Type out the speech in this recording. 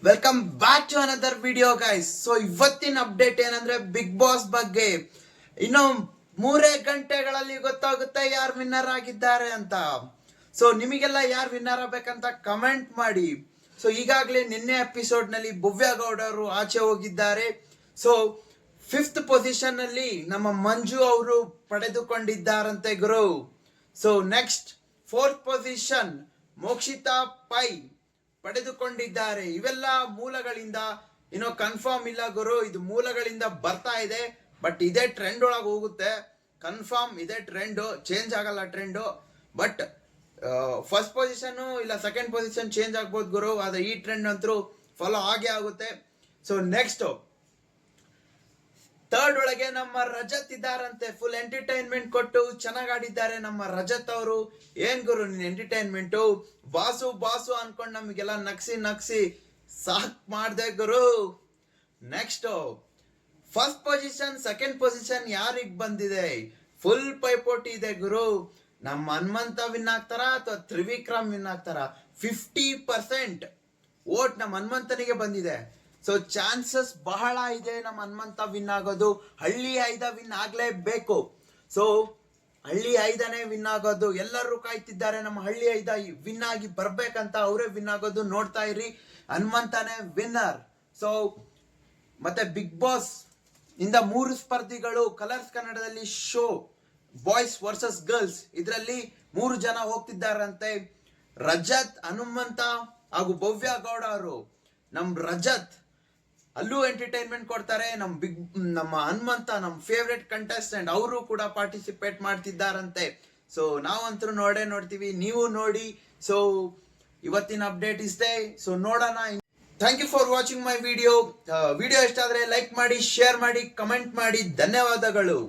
Welcome back to another video guys. So ಇವತ್ತಿನ update ಏನಂದ್ರೆ Big Boss ಬಗ್ಗೆ. ಇನ್ನು 3 ಗಂಟೆಗಳಲ್ಲಿ ಗೊತ್ತಾಗುತ್ತೆ ಯಾರು ವಿನ್ನರ್ ಆಗಿದ್ದಾರೆ ಅಂತ. ಸೊ ನಿಮಗೆಲ್ಲ ಯಾರು ವಿನ್ನರ್ ಆಗ್ಬೇಕಂತ ಕಮೆಂಟ್ ಮಾಡಿ. ಸೊ ಈಗಾಗಲೇ ನಿನ್ನೆ ಎಪಿಸೋಡ್ ನಲ್ಲಿ ಭವ್ಯ ಗೌಡರು ಆಚೆ ಹೋಗಿದ್ದಾರೆ. ಸೊ 5th ಪೊಸಿಷನ್ ಅಲ್ಲಿ ನಮ್ಮ ಮಂಜು ಅವರು ಪಡೆದುಕೊಂಡಿದ್ದಾರಂತೆ ಗುರು. So next 4th position Mokshitha Pai ಪಡೆದುಕೊಂಡಿದ್ದಾರೆ. ಇವೆಲ್ಲ ಮೂಲಗಳಿಂದ ಏನೋ ಕನ್ಫರ್ಮ್ ಇಲ್ಲ ಗುರು, ಇದು ಮೂಲಗಳಿಂದ ಬರ್ತಾ ಇದೆ. ಬಟ್ ಇದೇ ಟ್ರೆಂಡ್ ಒಳಗೆ ಹೋಗುತ್ತೆ, ಕನ್ಫರ್ಮ್ ಇದೇ ಟ್ರೆಂಡ್, ಚೇಂಜ್ ಆಗಲ್ಲ ಟ್ರೆಂಡ್. ಬಟ್ ಫಸ್ಟ್ ಪೊಸಿಷನ್ ಇಲ್ಲ ಸೆಕೆಂಡ್ ಪೊಸಿಷನ್ ಚೇಂಜ್ ಆಗ್ಬೋದು ಗುರು, ಆದ್ರೆ ಈ ಟ್ರೆಂಡ್ ಅಂತೂ ಫಾಲೋ ಆಗೇ ಆಗುತ್ತೆ. ಸೊ ನೆಕ್ಸ್ಟ್ 3rd ಒಳಗೆ ನಮ್ಮ ರಜತ್ ಇದ್ದಾರಂತೆ. ಫುಲ್ ಎಂಟರ್ಟೈನ್ಮೆಂಟ್ ಕೊಟ್ಟು ಚೆನ್ನಾಗಿ ಆಡಿದ್ದಾರೆ ನಮ್ಮ ರಜತ್ ಅವರು. ಏನ್ ಗುರು ನಿನ್ ಎಂಟರ್ಟೈನ್ಮೆಂಟ್, ಬಾಸು ಬಾಸು ಅನ್ಕೊಂಡು ನಮಗೆಲ್ಲ ನಗ್ಸಿ ಸಾಕ್ ಮಾಡ್ದೆ ಗುರು. Next first position second position ಯಾರಿಗ್ ಬಂದಿದೆ? ಫುಲ್ ಪೈಪೋಟಿ ಇದೆ ಗುರು. ನಮ್ಮ ಹನುಮಂತ ವಿನ್ ಆಗ್ತಾರ ಅಥವಾ ತ್ರಿವಿಕ್ರಮ್ ವಿನ್ ಆಗ್ತಾರ? 50% ವೋಟ್ ನಮ್ಮ ಹನುಮಂತನಿಗೆ ಬಂದಿದೆ. ಸೊ ಚಾನ್ಸಸ್ ಬಹಳ ಇದೆ ನಮ್ಮ ಹನುಮಂತ ವಿನ್ ಆಗೋದು. ಹಳ್ಳಿ 5 ವಿನ್ ಆಗ್ಲೇಬೇಕು. ಸೊ ಹಳ್ಳಿ 5ನೇ ವಿನ್ ಆಗೋದು. ಎಲ್ಲರೂ ಕಾಯ್ತಿದ್ದಾರೆ ನಮ್ಮ ಹಳ್ಳಿ 5 ವಿನ್ ಆಗಿ ಬರ್ಬೇಕಂತ. ಅವರೇ ವಿನ್ ಆಗೋದು, ನೋಡ್ತಾ ಇರಿ. ಹನುಮಂತನೇ ವಿನ್ನರ್. ಸೊ ಮತ್ತೆ ಬಿಗ್ ಬಾಸ್ ಇಂದ 3 ಸ್ಪರ್ಧಿಗಳು ಕಲರ್ಸ್ ಕನ್ನಡದಲ್ಲಿ ಶೋ ಬಾಯ್ಸ್ ವರ್ಸಸ್ ಗರ್ಲ್ಸ್, ಇದರಲ್ಲಿ 3 ಜನ ಹೋಗ್ತಿದ್ದಾರಂತೆ. ರಜತ್, ಹನುಮಂತ ಹಾಗೂ ಭವ್ಯ ಗೌಡ ಅವರು. ನಮ್ ರಜತ್ ಅಲ್ಲೂ ಎಂಟರ್ಟೈನ್ಮೆಂಟ್ ಕೊಡ್ತಾರೆ. ನಮ್ಮ ಹನುಮಂತ ನಮ್ಮ ಫೇವ್ರೆಟ್ ಕಂಟೆಸ್ಟೆಂಟ್, ಅವರು ಕೂಡ ಪಾರ್ಟಿಸಿಪೇಟ್ ಮಾಡ್ತಿದ್ದಾರಂತೆ. ಸೊ ನಾವಂತೂ ನೋಡ್ತೀವಿ, ನೀವು ನೋಡಿ. ಸೊ ಇವತ್ತಿನ ಅಪ್ಡೇಟ್ ಇಷ್ಟೇ. ಸೊ ನೋಡೋಣ. Thank you for watching my video. Video ಇಷ್ಟ ಆದ್ರೆ ಲೈಕ್ ಮಾಡಿ, ಶೇರ್ ಮಾಡಿ, ಕಮೆಂಟ್ ಮಾಡಿ. ಧನ್ಯವಾದಗಳು.